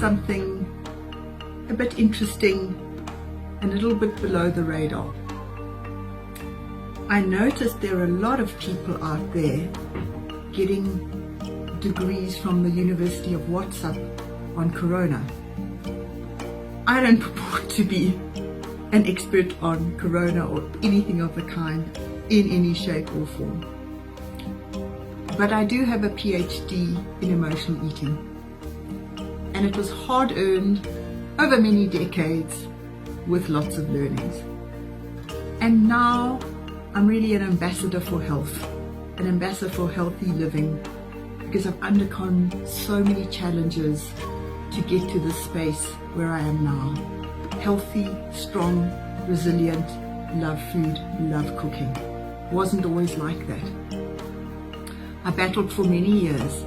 something a bit interesting and a little bit below the radar. I noticed there are a lot of people out there getting degrees from the University of WhatsApp on Corona. I don't purport to be an expert on Corona or anything of the kind in any shape or form. But I do have a PhD in emotional eating, and it was hard-earned over many decades with lots of learnings. And now I'm really an ambassador for health, an ambassador for healthy living, because I've undergone so many challenges to get to this space where I am now. Healthy, strong, resilient, love food, love cooking. Wasn't always like that. I battled for many years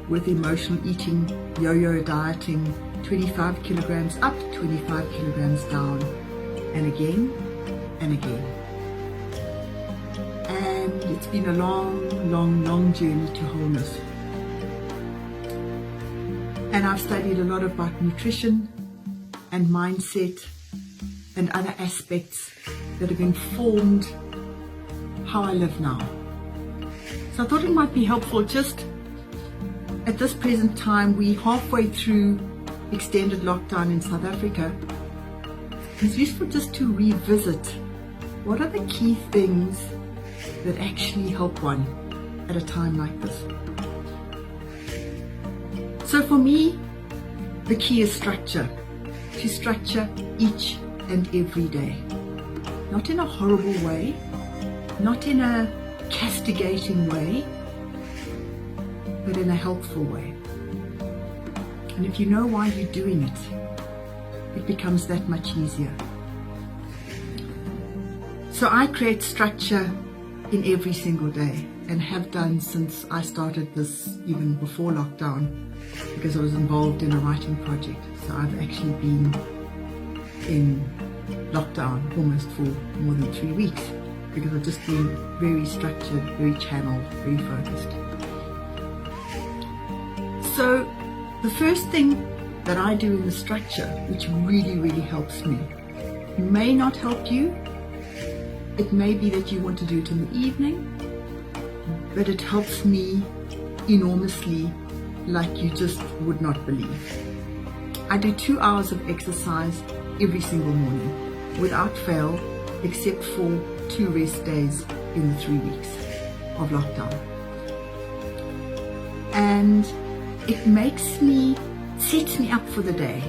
with emotional eating, yo-yo dieting, 25 kilograms up, 25 kilograms down, and again and again. And it's been a long journey to wholeness. And I've studied a lot about nutrition and mindset and other aspects that have informed how I live now. So I thought it might be helpful just at this present time. We're halfway through extended lockdown in South Africa. It's useful just to revisit what are the key things that actually help one at a time like this. So for me, the key is structure. To structure each and every day. Not in a horrible way, not in a castigating way, but in a helpful way. And if you know why you're doing it, it becomes that much easier. So I create structure in every single day, and have done since I started this, even before lockdown, because I was involved in a writing project. So I've actually been in lockdown almost for more than 3 weeks, because I've just been very structured, very channeled, very focused. So the first thing that I do in the structure, which really helps me, may not help you. It may be that you want to do it in the evening, but it helps me enormously, like you just would not believe. I do 2 hours of exercise every single morning, without fail, except for 2 rest days in the 3 weeks of lockdown. And it sets me up for the day.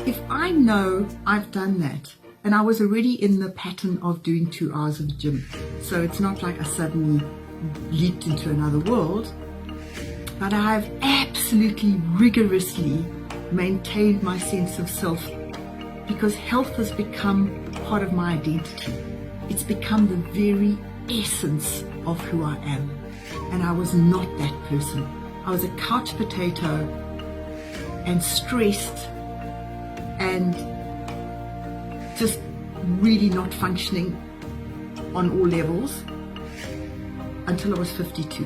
If I know I've done that, and I was already in the pattern of doing 2 hours of gym, so it's not like I suddenly leaped into another world, but I have absolutely rigorously maintained my sense of self, because health has become part of my identity. It's become the very essence of who I am. And I was not that person. I was a couch potato and stressed and just really not functioning on all levels until I was 52.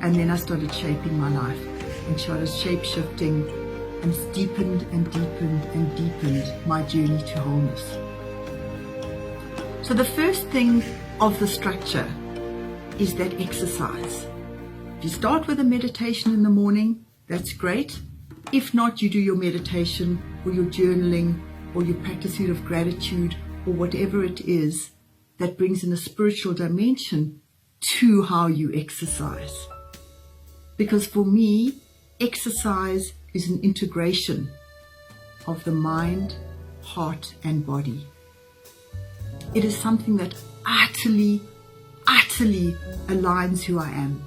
And then I started shaping my life and started shape-shifting, and it's deepened and deepened and deepened my journey to wholeness. So the first thing of the structure is that exercise. If you start with a meditation in the morning, that's great. If not, you do your meditation or your journaling or your practicing of gratitude or whatever it is that brings in a spiritual dimension to how you exercise. Because for me, exercise is an integration of the mind, heart, and body. It is something that utterly aligns who I am.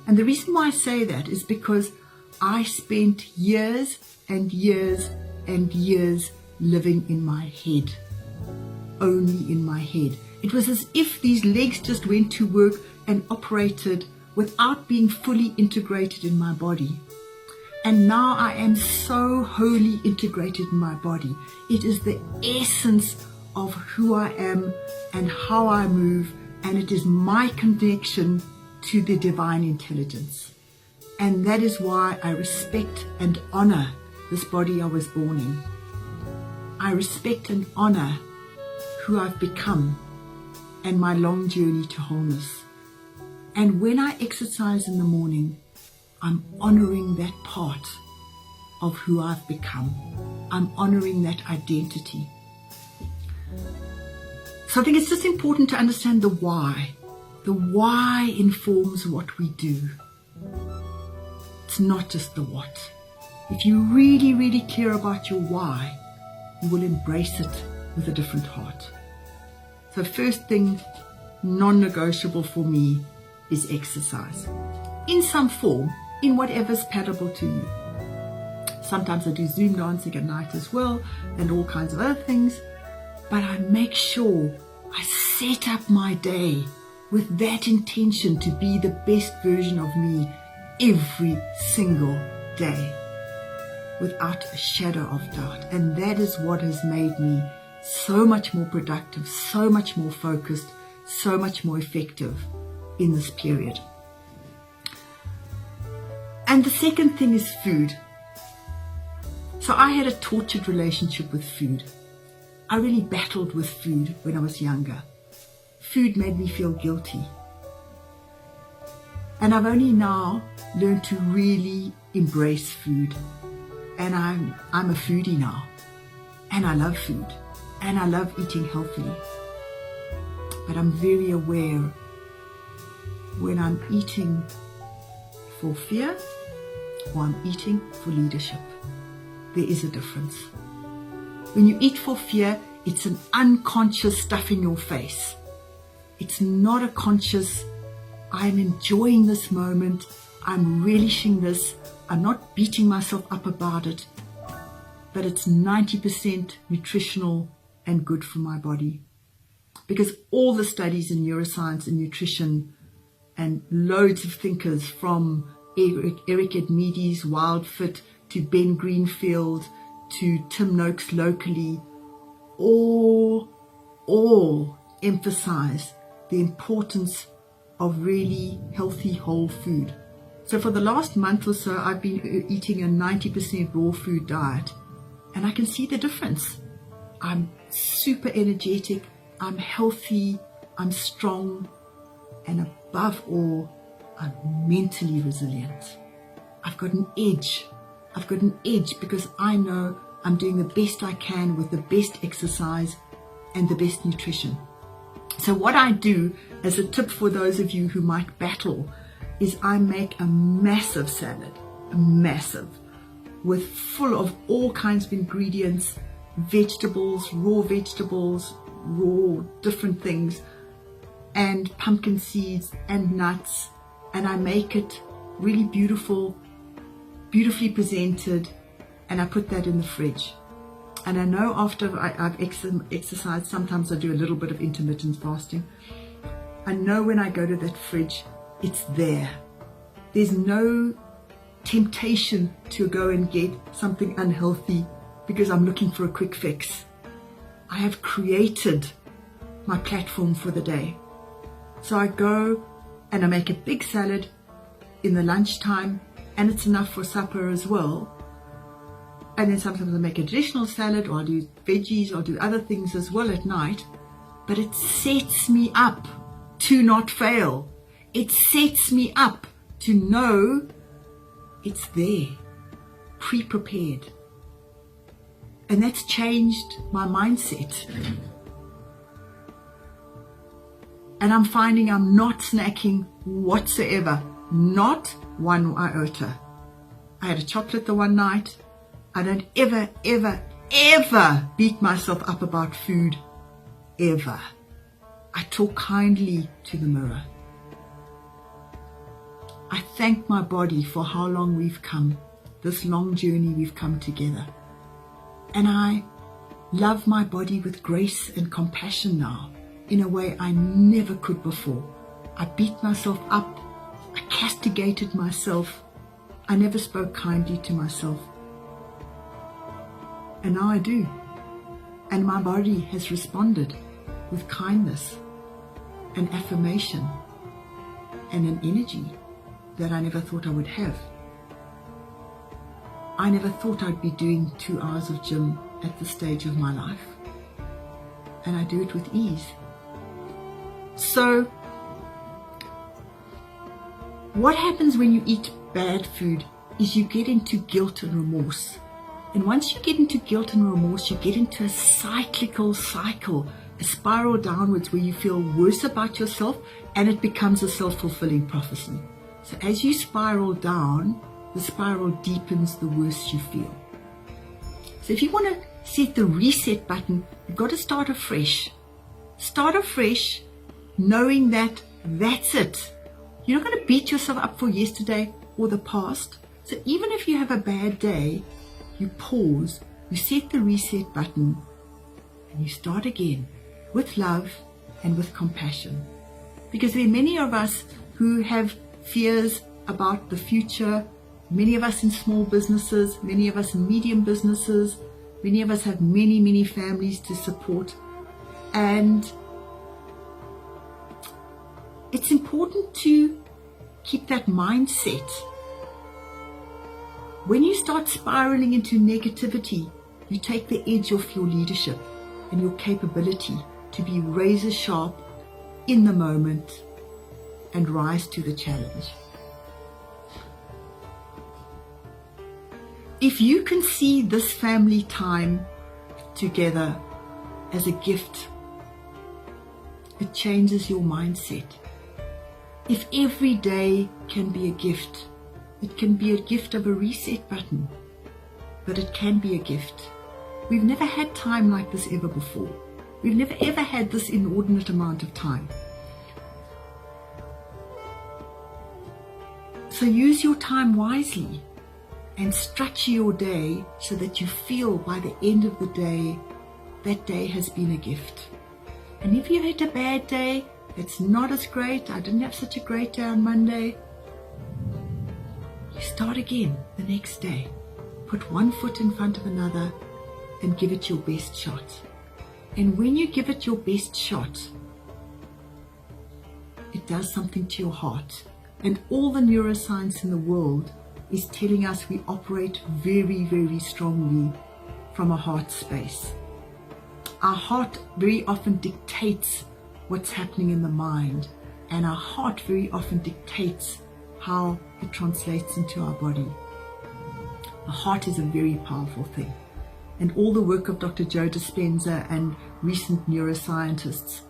And the reason why I say that is because I spent years and years and years living in my head, only in my head. It was as if these legs just went to work and operated without being fully integrated in my body. And now I am so wholly integrated in my body. It is the essence of who I am and how I move, and it is my connection to the divine intelligence. And that is why I respect and honor this body I was born in. I respect and honor who I've become and my long journey to wholeness. And when I exercise in the morning, I'm honoring that part of who I've become. I'm honoring that identity. So I think it's just important to understand the why. The why informs what we do. It's not just the what. If you really, really care about your why, you will embrace it with a different heart. So first thing, non-negotiable for me, is exercise. In some form, in whatever's palatable to you. Sometimes I do Zoom dancing at night as well, and all kinds of other things. But I make sure I set up my day with that intention to be the best version of me every single day, without a shadow of doubt. And that is what has made me so much more productive, so much more focused, so much more effective in this period. And the second thing is food. So I had a tortured relationship with food. I really battled with food when I was younger. Food made me feel guilty. And I've only now learned to really embrace food. And I'm a foodie now. And I love food. And I love eating healthily. But I'm very aware when I'm eating for fear or I'm eating for leadership. There is a difference. When you eat for fear, it's an unconscious stuff in your face. It's not a conscious, I'm enjoying this moment, I'm relishing this, I'm not beating myself up about it, but it's 90% nutritional and good for my body. Because all the studies in neuroscience and nutrition and loads of thinkers from Eric Edmeades, Wild Fit, to Ben Greenfield, to Tim Noakes locally, all emphasize the importance of really healthy whole food. So for the last month or so, I've been eating a 90% raw food diet, and I can see the difference. I'm super energetic, I'm healthy, I'm strong, and above all, I'm mentally resilient. I've got an edge. I've got an edge because I know I'm doing the best I can with the best exercise and the best nutrition. So what I do as a tip for those of you who might battle is I make a massive salad, with full of all kinds of ingredients, vegetables, raw different things, and pumpkin seeds and nuts, and I make it really beautiful, beautifully presented, and I put that in the fridge. And I know after I've exercised, sometimes I do a little bit of intermittent fasting. I know when I go to that fridge, it's there. There's no temptation to go and get something unhealthy because I'm looking for a quick fix. I have created my platform for the day. So I go and I make a big salad in the lunchtime, and it's enough for supper as well. And then sometimes I make a traditional salad, or I'll do veggies, or I'll do other things as well at night. But it sets me up to not fail. It sets me up to know it's there, pre-prepared. And that's changed my mindset. And I'm finding I'm not snacking whatsoever, not one iota. I had a chocolate the one night. I don't ever beat myself up about food, ever. I talk kindly to the mirror. I thank my body for how long we've come, this long journey we've come together. And I love my body with grace and compassion now, in a way I never could before. I beat myself up. I castigated myself. I never spoke kindly to myself. And now I do. And my body has responded with kindness and affirmation and an energy that I never thought I would have. I never thought I'd be doing 2 hours of gym at this stage of my life. And I do it with ease. So, what happens when you eat bad food is you get into guilt and remorse. And once you get into guilt and remorse, you get into a cyclical cycle, a spiral downwards where you feel worse about yourself, and it becomes a self-fulfilling prophecy. So as you spiral down, the spiral deepens the worse you feel. So if you want to set the reset button, you've got to start afresh. Start afresh, knowing that that's it. You're not going to beat yourself up for yesterday or the past. So even if you have a bad day, you pause, you set the reset button, and you start again with love and with compassion. Because there are many of us who have fears about the future, many of us in small businesses, many of us in medium businesses, many of us have many families to support. And it's important to keep that mindset. When you start spiraling into negativity, you take the edge off your leadership and your capability to be razor sharp in the moment and rise to the challenge. If you can see this family time together as a gift, it changes your mindset. If every day can be a gift, it can be a gift of a reset button, but it can be a gift. We've never had time like this ever before. We've never ever had this inordinate amount of time. So use your time wisely and structure your day so that you feel by the end of the day, that day has been a gift. And if you had a bad day, it's not as great, I didn't have such a great day on Monday, you start again the next day. Put one foot in front of another and give it your best shot. And when you give it your best shot, it does something to your heart. And all the neuroscience in the world is telling us we operate very strongly from a heart space. Our heart very often dictates what's happening in the mind, and our heart very often dictates how it translates into our body. The heart is a very powerful thing. And all the work of Dr. Joe Dispenza and recent neuroscientists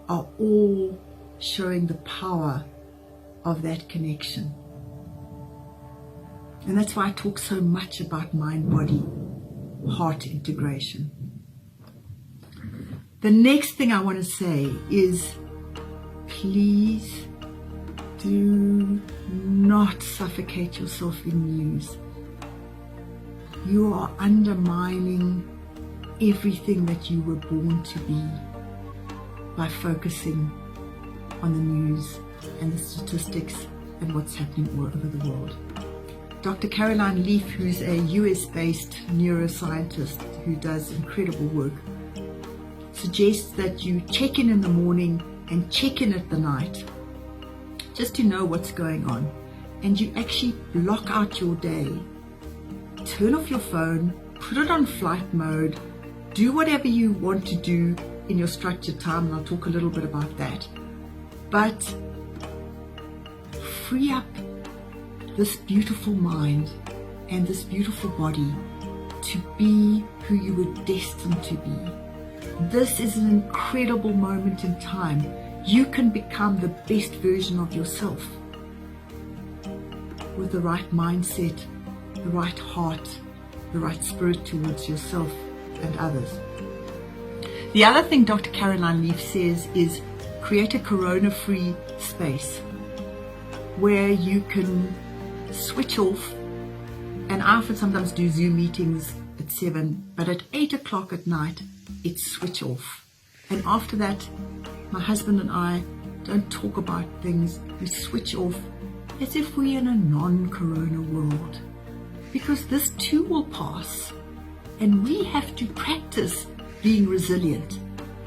are all showing the power of that connection. And that's why I talk so much about mind-body, heart integration. The next thing I want to say is, please do not suffocate yourself in news. You are undermining everything that you were born to be by focusing on the news and the statistics and what's happening all over the world. Dr. Caroline Leaf, who's a US-based neuroscientist who does incredible work, suggests that you check in the morning and check in at the night just to know what's going on, and you actually block out your day. Turn off your phone, put it on flight mode, do whatever you want to do in your structured time, and I'll talk a little bit about that. But free up this beautiful mind and this beautiful body to be who you were destined to be. This is an incredible moment in time. You can become the best version of yourself with the right mindset, the right heart, the right spirit towards yourself and others. The other thing Dr. Caroline Leaf says is create a corona-free space where you can switch off. And I often sometimes do Zoom meetings at 7, but at 8 o'clock at night, it's switch off. And after that, my husband and I don't talk about things. We switch off as if we're in a non-corona world. Because this too will pass. And we have to practice being resilient.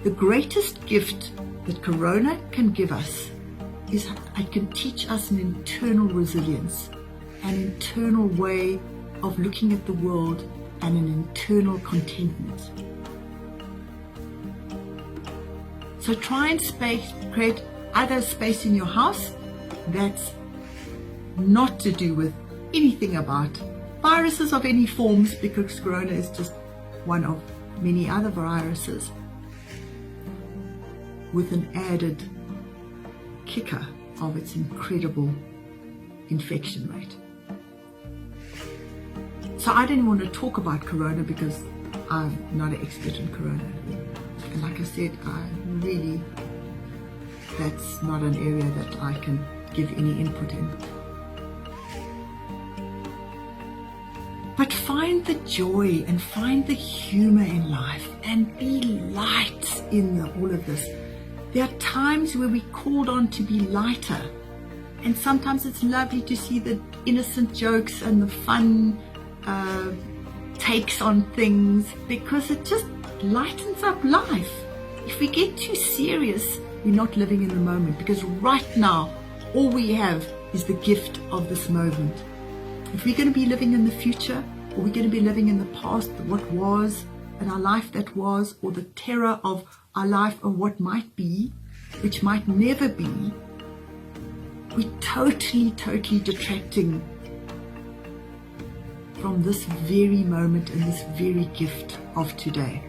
The greatest gift that corona can give us is it can teach us an internal resilience, an internal way of looking at the world and an internal contentment. So try and create either space in your house that's not to do with anything about viruses of any forms, because corona is just one of many other viruses, with an added kicker of its incredible infection rate. So I didn't want to talk about corona because I'm not an expert in corona. And like I said, that's not an area that I can give any input in. But find the joy and find the humor in life and be light in all of this. There are times where we're called on to be lighter, and sometimes it's lovely to see the innocent jokes and the fun takes on things, because it just lightens up life. If we get too serious, we're not living in the moment, because right now all we have is the gift of this moment. If we're going to be living in the future, or we're going to be living in the past, what was, and our life that was, or the terror of our life of what might be, which might never be, we're totally detracting from this very moment and this very gift of today.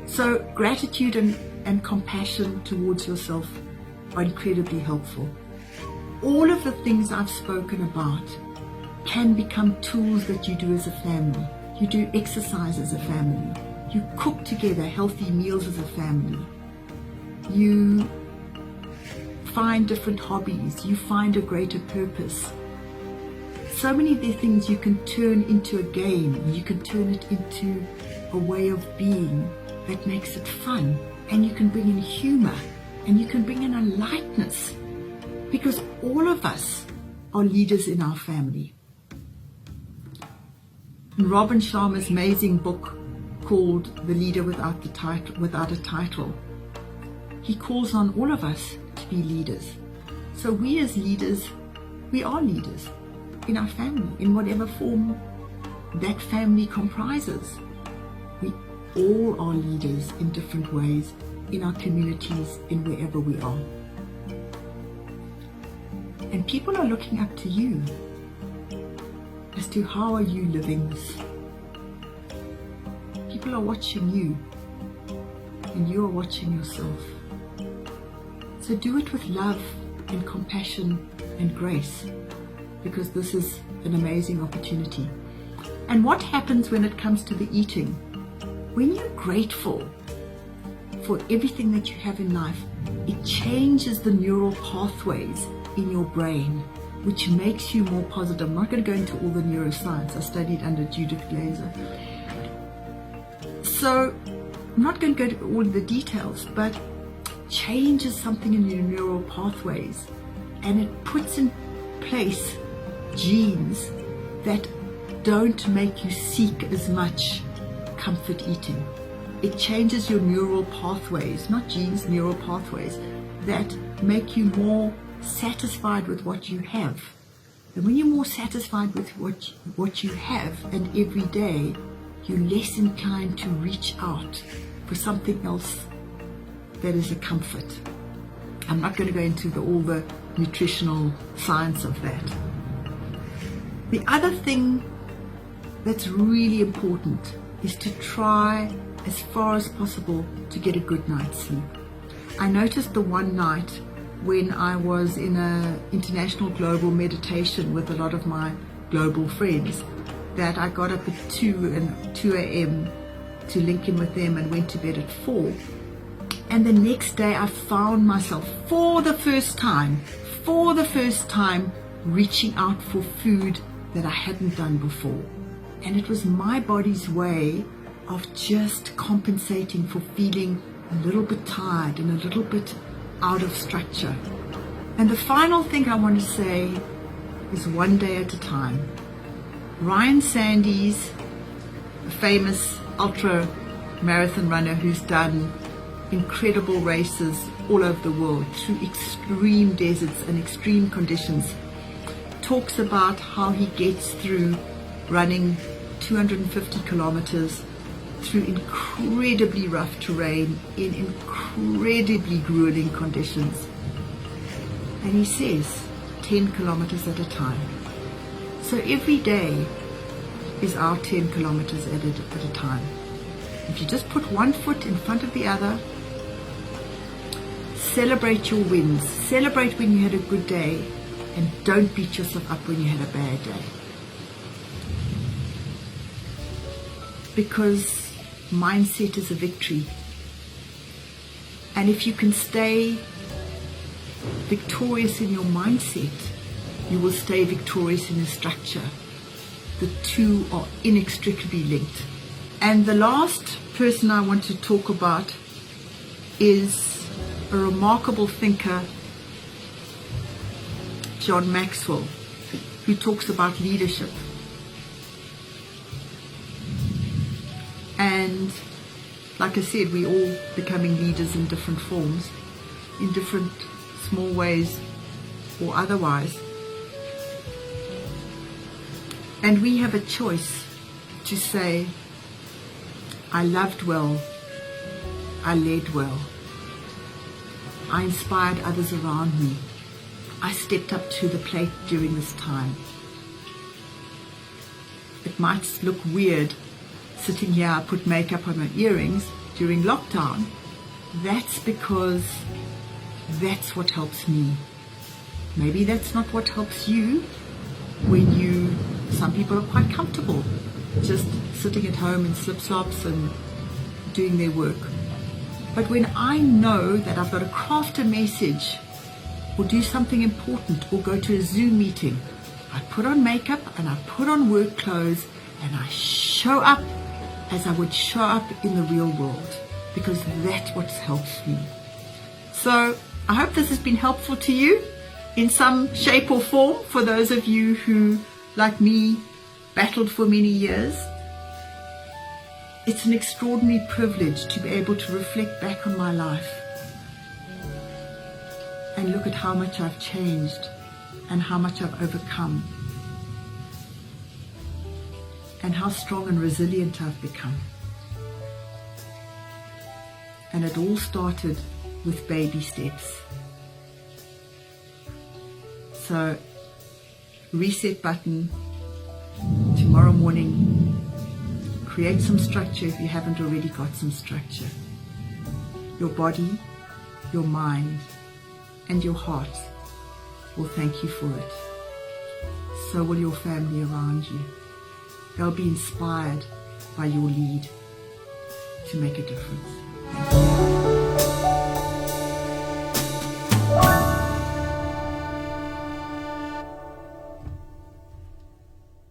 So gratitude and compassion towards yourself are incredibly helpful. All of the things I've spoken about can become tools that you do as a family. You do exercise as a family. You cook together healthy meals as a family. You find different hobbies. You find a greater purpose. So many of the things you can turn into a game. You can turn it into a way of being that makes it fun. And you can bring in humor. And you can bring in a lightness. Because all of us are leaders in our family. In Robin Sharma's amazing book called The Leader Without a Title, he calls on all of us to be leaders. So we as leaders, we are leaders in our family, in whatever form that family comprises. We all are leaders in different ways in our communities, in wherever we are. And people are looking up to you as to how are you living this. People are watching you, and you are watching yourself. So do it with love and compassion and grace, because this is an amazing opportunity. And what happens when it comes to the eating? When you're grateful for everything that you have in life, it changes the neural pathways in your brain, which makes you more positive. I'm not going to go into all the neuroscience. I studied under Judith Glaser. So I'm not going to go to all of the details, but changes something in your neural pathways, and it puts in place genes that don't make you seek as much comfort eating. It changes your neural pathways, not genes, neural pathways, that make you more satisfied with what you have. And when you're more satisfied with what you have, and every day, you're less inclined to reach out for something else that is a comfort. I'm not going to go into all the nutritional science of that. The other thing that's really important is to try as far as possible to get a good night's sleep. I noticed the one night when I was in an international global meditation with a lot of my global friends, that I got up at 2 a.m. to link in with them and went to bed at 4. And the next day I found myself for the first time, reaching out for food that I hadn't done before. And it was my body's way of just compensating for feeling a little bit tired and a little bit out of structure. And the final thing I want to say is one day at a time. Ryan Sandys, a famous ultra marathon runner who's done incredible races all over the world through extreme deserts and extreme conditions, talks about how he gets through running 250 kilometers through incredibly rough terrain in incredibly grueling conditions. And he says 10 kilometers at a time. So every day is our 10 kilometers at a time. If you just put one foot in front of the other, celebrate your wins, celebrate when you had a good day, and don't beat yourself up when you had a bad day. Because mindset is a victory. And if you can stay victorious in your mindset, you will stay victorious in your structure. The two are inextricably linked. And the last person I want to talk about is a remarkable thinker, John Maxwell, who talks about leadership. And like I said, we're all becoming leaders in different forms, in different small ways or otherwise. And we have a choice to say, I loved well, I led well, I inspired others around me, I stepped up to the plate during this time. It might look weird sitting here, I put makeup on my earrings during lockdown. That's because that's what helps me. Maybe that's not what helps you when some people are quite comfortable just sitting at home in slip-flops and doing their work. But when I know that I've got to craft a message or do something important or go to a Zoom meeting, I put on makeup and I put on work clothes and I show up as I would show up in the real world, because that's what helps me. So I hope this has been helpful to you in some shape or form for those of you who, like me, battled for many years. It's an extraordinary privilege to be able to reflect back on my life and look at how much I've changed and how much I've overcome and how strong and resilient I've become. And it all started with baby steps. So, reset button, tomorrow morning, create some structure if you haven't already got some structure. Your body, your mind, and your heart will thank you for it. So will your family around you. They'll be inspired by your lead to make a difference.